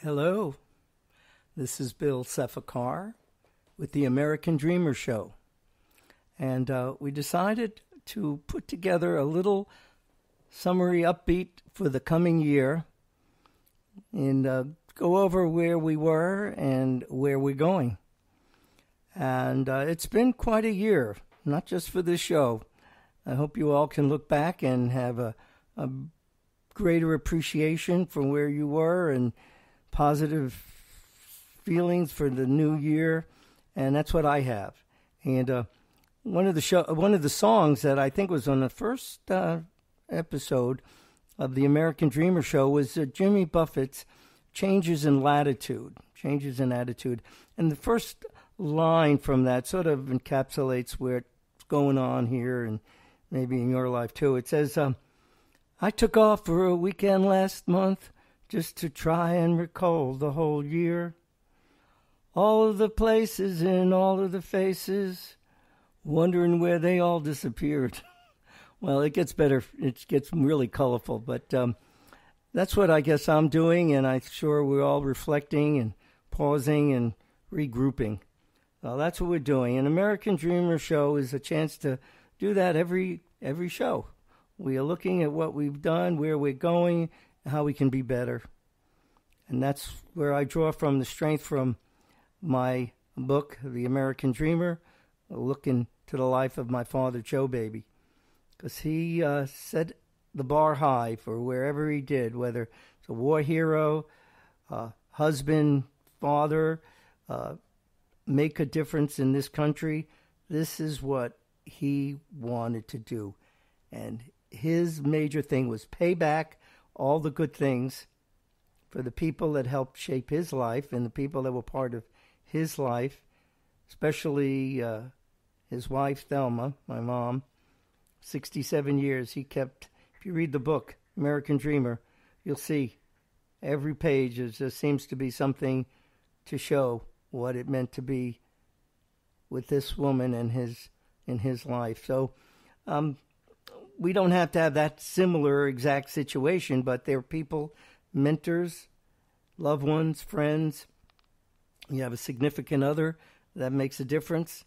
Hello, this is Bill Sefakar with the American Dreamer Show. And we decided to put together a little summary upbeat for the coming year and go over where we were and where we're going. And it's been quite a year, not just for this show. I hope you all can look back and have a greater appreciation for where you were and positive feelings for the new year, and that's what I have. And one of the songs that I think was on the first episode of the American Dreamer Show was Jimmy Buffett's Changes in Latitude, Changes in Attitude. And the first line from that sort of encapsulates what's going on here and maybe in your life too. It says, I took off for a weekend last month just to try and recall the whole year. All of the places and all of the faces, wondering where they all disappeared. Well, it gets better. It gets really colorful, but that's what I guess I'm doing, and I'm sure we're all reflecting and pausing and regrouping. Well, that's what we're doing. An American Dreamer Show is a chance to do that every show. We are looking at what we've done, where we're going, how we can be better. And that's where I draw from the strength from my book, The American Dreamer, looking to the life of my father, Joe Baby. Because he set the bar high for wherever he did, whether it's a war hero, husband, father, make a difference in this country. This is what he wanted to do. And his major thing was pay back all the good things for the people that helped shape his life and the people that were part of his life, especially his wife, Thelma, my mom. 67 years he kept. If you read the book, American Dreamer, you'll see every page there seems to be something to show what it meant to be with this woman and in his life. So we don't have to have that similar exact situation, but they're people, mentors, loved ones, friends. You have a significant other that makes a difference,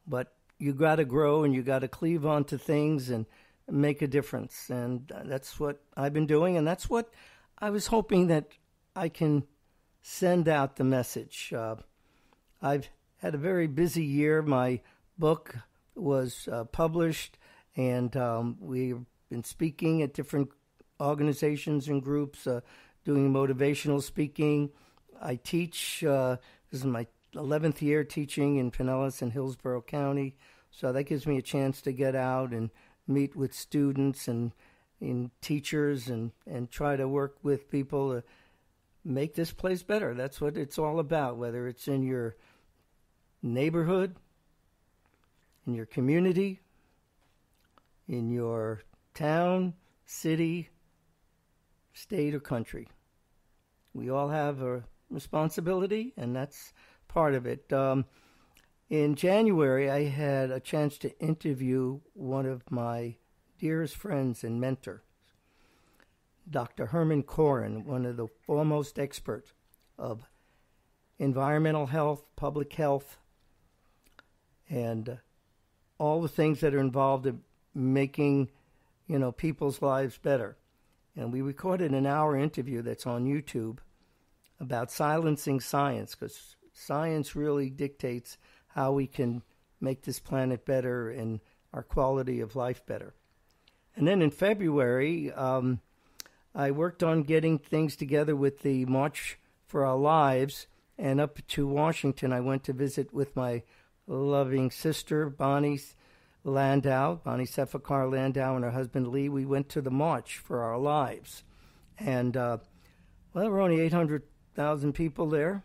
but you got to grow and you got to cleave onto things and make a difference. And that's what I've been doing, and that's what I was hoping that I can send out the message. I've had a very busy year. My book was published, and we've been speaking at different organizations and groups, doing motivational speaking. I teach, this is my 11th year teaching in Pinellas and Hillsborough County, so that gives me a chance to get out and meet with students and teachers and try to work with people to make this place better. That's what it's all about, whether it's in your neighborhood, in your community, in your town, city, state, or country. We all have a responsibility, and that's part of it. In January, I had a chance to interview one of my dearest friends and mentors, Dr. Herman Koren, one of the foremost experts of environmental health, public health, and all the things that are involved in making, people's lives better. And we recorded an hour interview that's on YouTube about silencing science, because science really dictates how we can make this planet better and our quality of life better. And then in February, I worked on getting things together with the March for Our Lives, and up to Washington I went to visit with my loving sister, Bonnie Sefakar Landau, and her husband Lee. We went to the March for Our Lives. And, there were only 800,000 people there,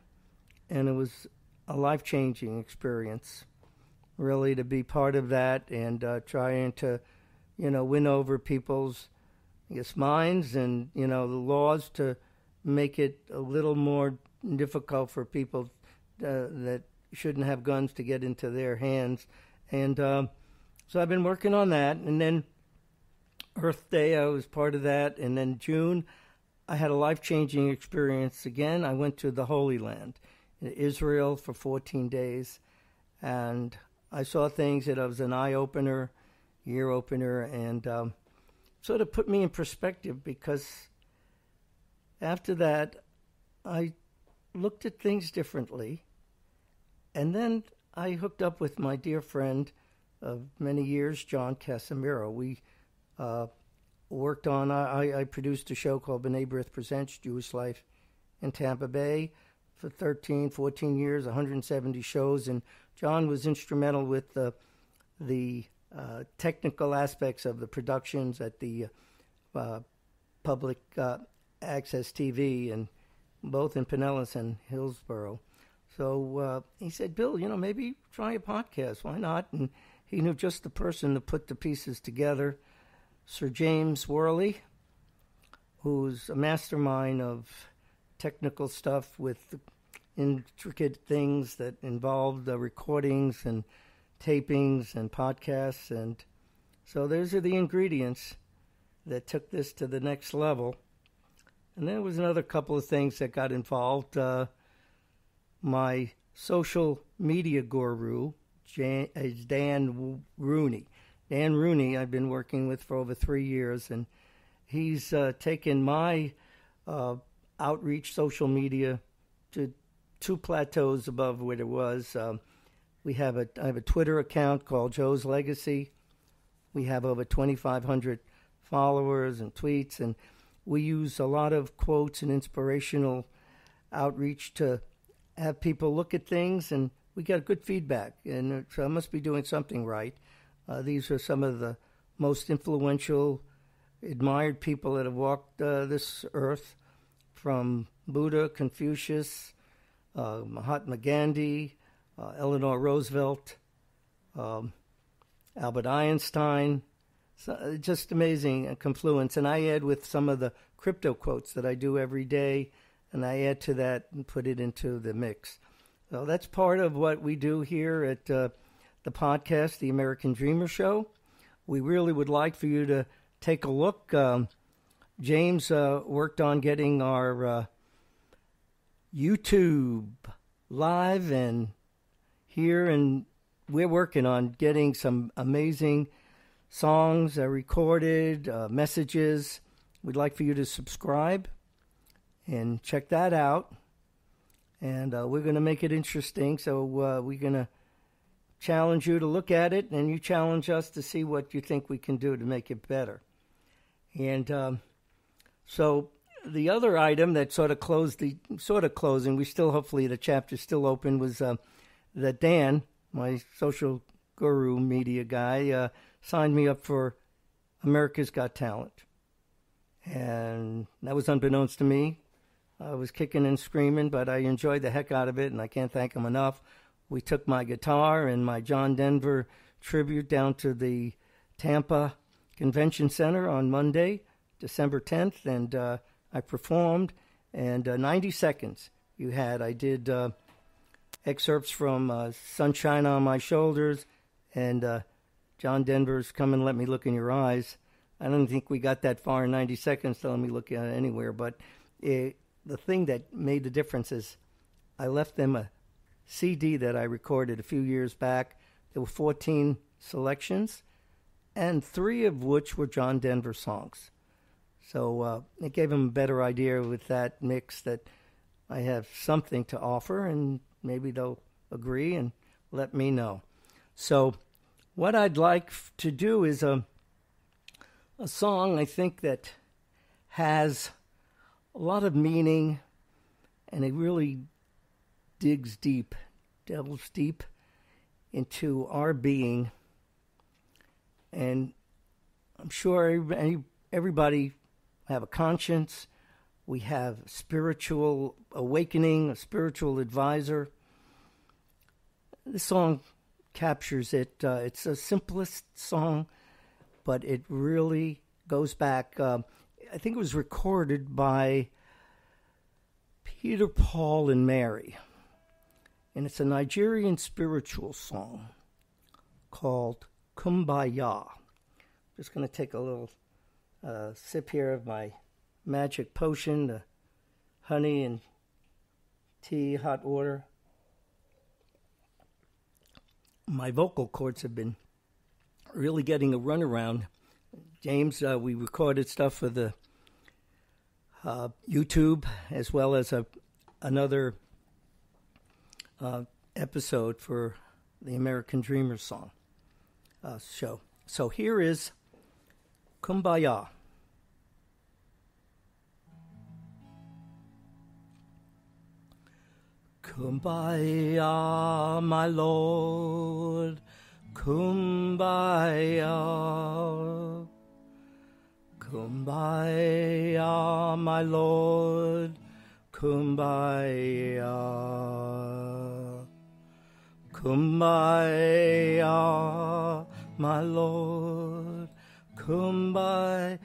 and it was a life-changing experience, really, to be part of that and trying to, win over people's, minds and, the laws to make it a little more difficult for people that shouldn't have guns to get into their hands. And so I've been working on that. And then Earth Day, I was part of that. And then June, I had a life-changing experience again. I went to the Holy Land, in Israel, for 14 days, and I saw things that was an eye-opener, ear-opener, and sort of put me in perspective, because after that, I looked at things differently. And then I hooked up with my dear friend of many years, John Casimiro. We worked on, I produced a show called B'nai B'rith Presents Jewish Life in Tampa Bay for 13, 14 years, 170 shows. And John was instrumental with the technical aspects of the productions at the public access TV, and both in Pinellas and Hillsborough. So he said, Bill, maybe try a podcast. Why not? And he knew just the person to put the pieces together, Sir James Worley, who's a mastermind of technical stuff with intricate things that involve the recordings and tapings and podcasts. And so those are the ingredients that took this to the next level. And there was another couple of things that got involved. My social media guru is Dan Rooney. Dan Rooney I've been working with for over 3 years, and he's taken my outreach social media to 2 plateaus above what it was. I have a Twitter account called Joe's Legacy. We have over 2,500 followers and tweets, and we use a lot of quotes and inspirational outreach to have people look at things, and we get good feedback, and so I must be doing something right. These are some of the most influential, admired people that have walked this earth, from Buddha, Confucius, Mahatma Gandhi, Eleanor Roosevelt, Albert Einstein. So just amazing confluence. And I add with some of the crypto quotes that I do every day, and I add to that and put it into the mix. So that's part of what we do here at the podcast, The American Dreamer Show. We really would like for you to take a look. James worked on getting our YouTube live, and here, and we're working on getting some amazing songs recorded, messages. We'd like for you to subscribe and check that out. And we're going to make it interesting. So we're going to challenge you to look at it, and you challenge us to see what you think we can do to make it better. And so the other item that sort of closing, we still, hopefully the chapter's still open, was that Dan, my social guru media guy, signed me up for America's Got Talent. And that was unbeknownst to me. I was kicking and screaming, but I enjoyed the heck out of it, and I can't thank him enough. We took my guitar and my John Denver tribute down to the Tampa Convention Center on Monday, December 10th, and I performed. And 90 seconds you had. I did excerpts from Sunshine on My Shoulders and John Denver's Come and Let Me Look in Your Eyes. I don't think we got that far in 90 seconds to let me look at it anywhere, but the thing that made the difference is I left them a CD that I recorded a few years back. There were 14 selections, and 3 of which were John Denver songs. So it gave them a better idea with that mix that I have something to offer, and maybe they'll agree and let me know. So what I'd like to do is a song I think that has a lot of meaning, and it really delves deep into our being. And I'm sure everybody have a conscience. We have spiritual awakening, a spiritual advisor. This song captures it. It's a simplest song, but it really goes back. I think it was recorded by Peter, Paul, and Mary. And it's a Nigerian spiritual song called Kumbaya. Just going to take a little sip here of my magic potion, the honey and tea, hot water. My vocal cords have been really getting a runaround. James, we recorded stuff for the YouTube as well as another episode for the American Dreamer song show. So here is Kumbaya. Kumbaya, my Lord, Kumbaya. Kumbaya, my Lord, Kumbaya. Kumbaya, my Lord, Kumbaya.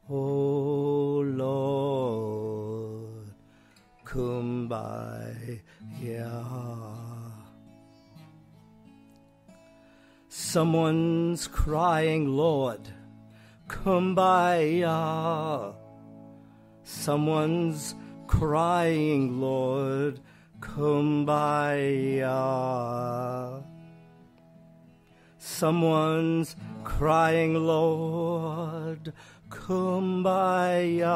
Oh Lord, Kumbaya. Someone's crying, Lord, Kumbaya. Someone's crying, Lord, Kumbaya. Someone's crying, Lord, Kumbaya.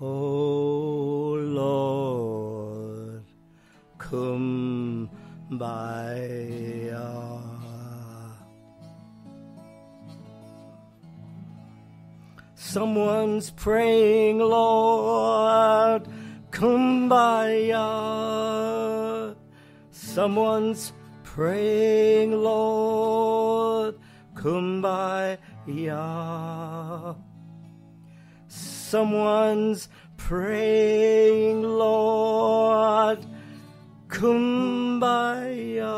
Oh Lord, Kumbaya. Someone's praying, Lord, Kumbaya. Someone's praying, Lord, Kumbaya. Someone's praying, Lord, Kumbaya.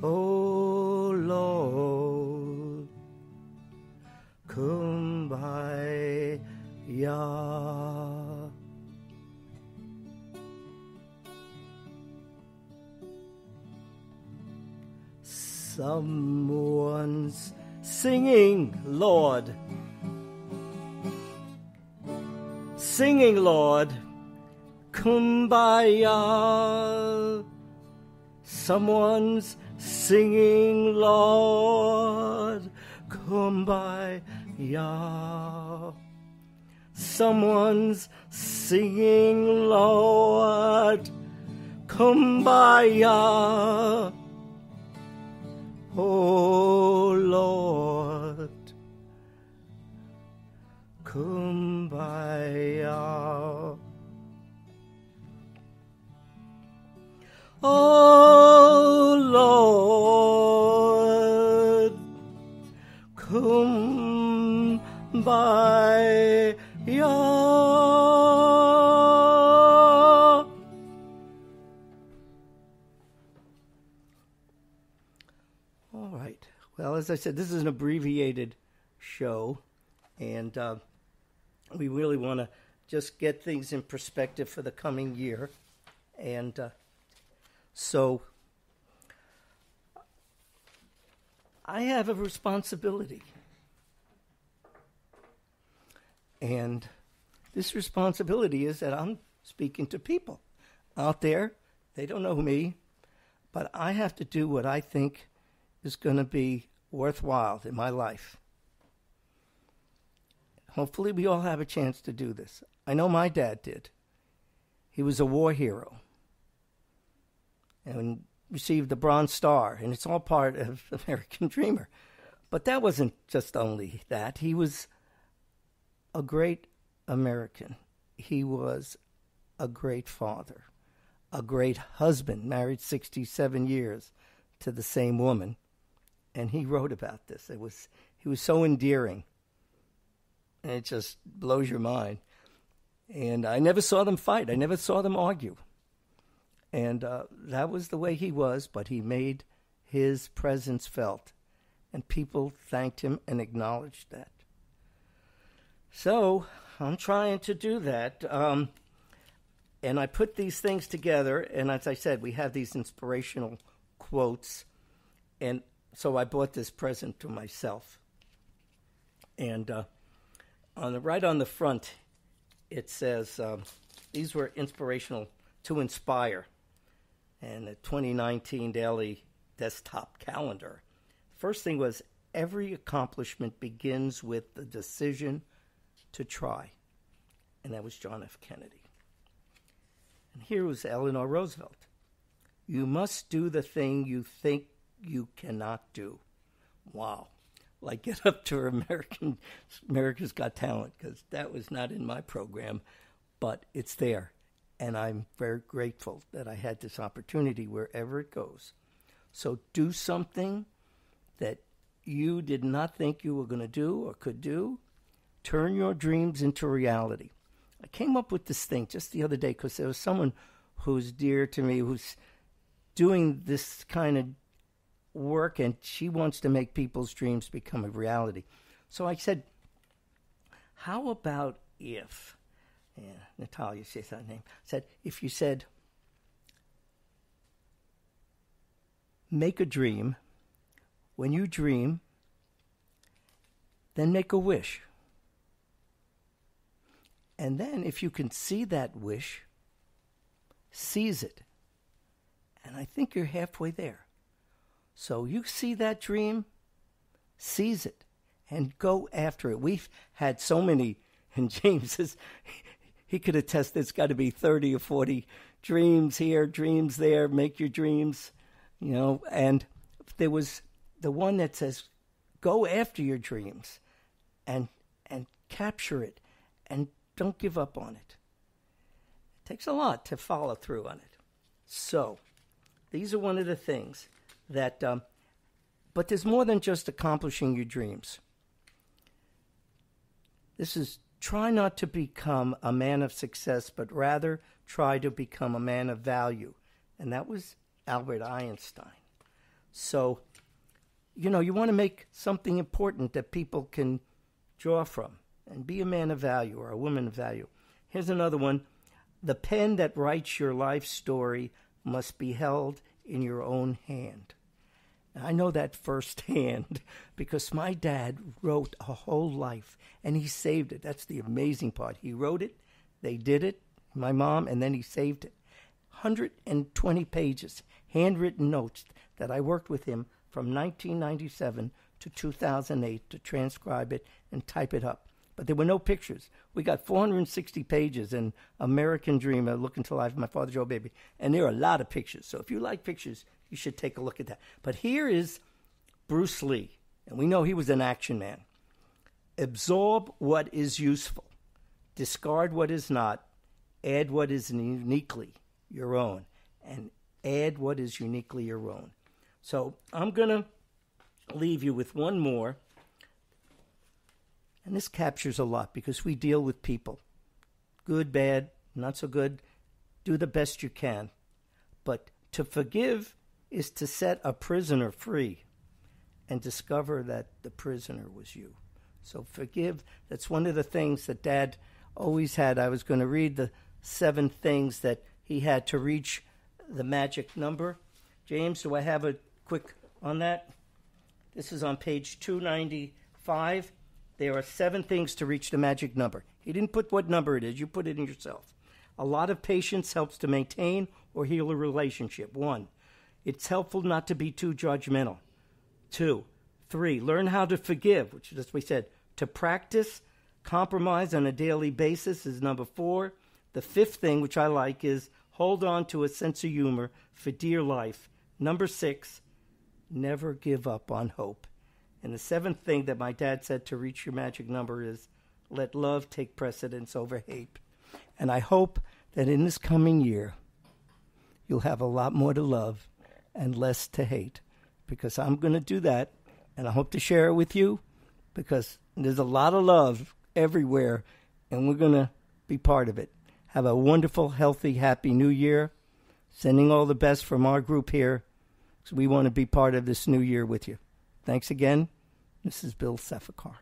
Oh Lord, Kumbaya. Someone's singing, Lord. Singing, Lord, Kumbaya. Someone's singing, Lord, Kumbaya. Someone's singing, Lord, Kumbaya. Oh Lord, Kumbaya. Oh Lord, Kumbaya. All right. Well, as I said, this is an abbreviated show, and we really want to just get things in perspective for the coming year. And so I have a responsibility. And this responsibility is that I'm speaking to people out there. They don't know me, but I have to do what I think is going to be worthwhile in my life. Hopefully we all have a chance to do this. I know my dad did. He was a war hero and received the Bronze Star, and it's all part of American Dreamer. But that wasn't just only that. He was a great American. He was a great father, a great husband, married 67 years to the same woman. And he wrote about this. He was so endearing. And it just blows your mind. And I never saw them fight. I never saw them argue. And that was the way he was, but he made his presence felt. And people thanked him and acknowledged that. So I'm trying to do that. And I put these things together. And as I said, we have these inspirational quotes. And so I bought this present to myself. And right on the front, it says, these were inspirational to inspire. And the 2019 Daily Desktop Calendar. First thing was, every accomplishment begins with the decision to try. And that was John F. Kennedy. And here was Eleanor Roosevelt. You must do the thing you think you cannot do. Wow. Like Get Up to America's Got Talent, because that was not in my program, but it's there. And I'm very grateful that I had this opportunity wherever it goes. So do something that you did not think you were going to do or could do. Turn your dreams into reality. I came up with this thing just the other day because there was someone who's dear to me who's doing this kind of work, and she wants to make people's dreams become a reality. So I said, how about if, Natalia says that name, said, if you said, make a dream, when you dream, then make a wish. And then if you can see that wish, seize it. And I think you're halfway there. So you see that dream, seize it, and go after it. We've had so many, and James says, he could attest there's got to be 30 or 40 dreams here, dreams there, make your dreams, and there was the one that says, go after your dreams and capture it and don't give up on it. It takes a lot to follow through on it. So these are one of the things that, but there's more than just accomplishing your dreams. This is try not to become a man of success, but rather try to become a man of value. And that was Albert Einstein. So, you want to make something important that people can draw from and be a man of value or a woman of value. Here's another one. The pen that writes your life story must be held in your own hand. And I know that firsthand because my dad wrote a whole life and he saved it. That's the amazing part. He wrote it, they did it, my mom, and then he saved it. 120 pages, handwritten notes that I worked with him from 1997 to 2008 to transcribe it and type it up. But there were no pictures. We got 460 pages in American Dream, Look Into Life, My Father Joe Baby. And there are a lot of pictures. So if you like pictures, you should take a look at that. But here is Bruce Lee. And we know he was an action man. Absorb what is useful. Discard what is not. Add what is uniquely your own. And add what is uniquely your own. So I'm going to leave you with one more. And this captures a lot because we deal with people. Good, bad, not so good. Do the best you can. But to forgive is to set a prisoner free and discover that the prisoner was you. So forgive. That's one of the things that Dad always had. I was going to read the 7 things that he had to reach the magic number. James, do I have a quick on that? This is on page 295. There are 7 things to reach the magic number. He didn't put what number it is. You put it in yourself. A lot of patience helps to maintain or heal a relationship. 1, it's helpful not to be too judgmental. 2, 3, learn how to forgive, which is, as we said, to practice compromise on a daily basis is number 4. The 5th thing, which I like, is hold on to a sense of humor for dear life. Number 6, never give up on hope. And the 7th thing that my dad said to reach your magic number is let love take precedence over hate. And I hope that in this coming year, you'll have a lot more to love and less to hate, because I'm going to do that. And I hope to share it with you because there's a lot of love everywhere and we're going to be part of it. Have a wonderful, healthy, happy new year. Sending all the best from our group here. So we want to be part of this new year with you. Thanks again. This is Bill Sefakar.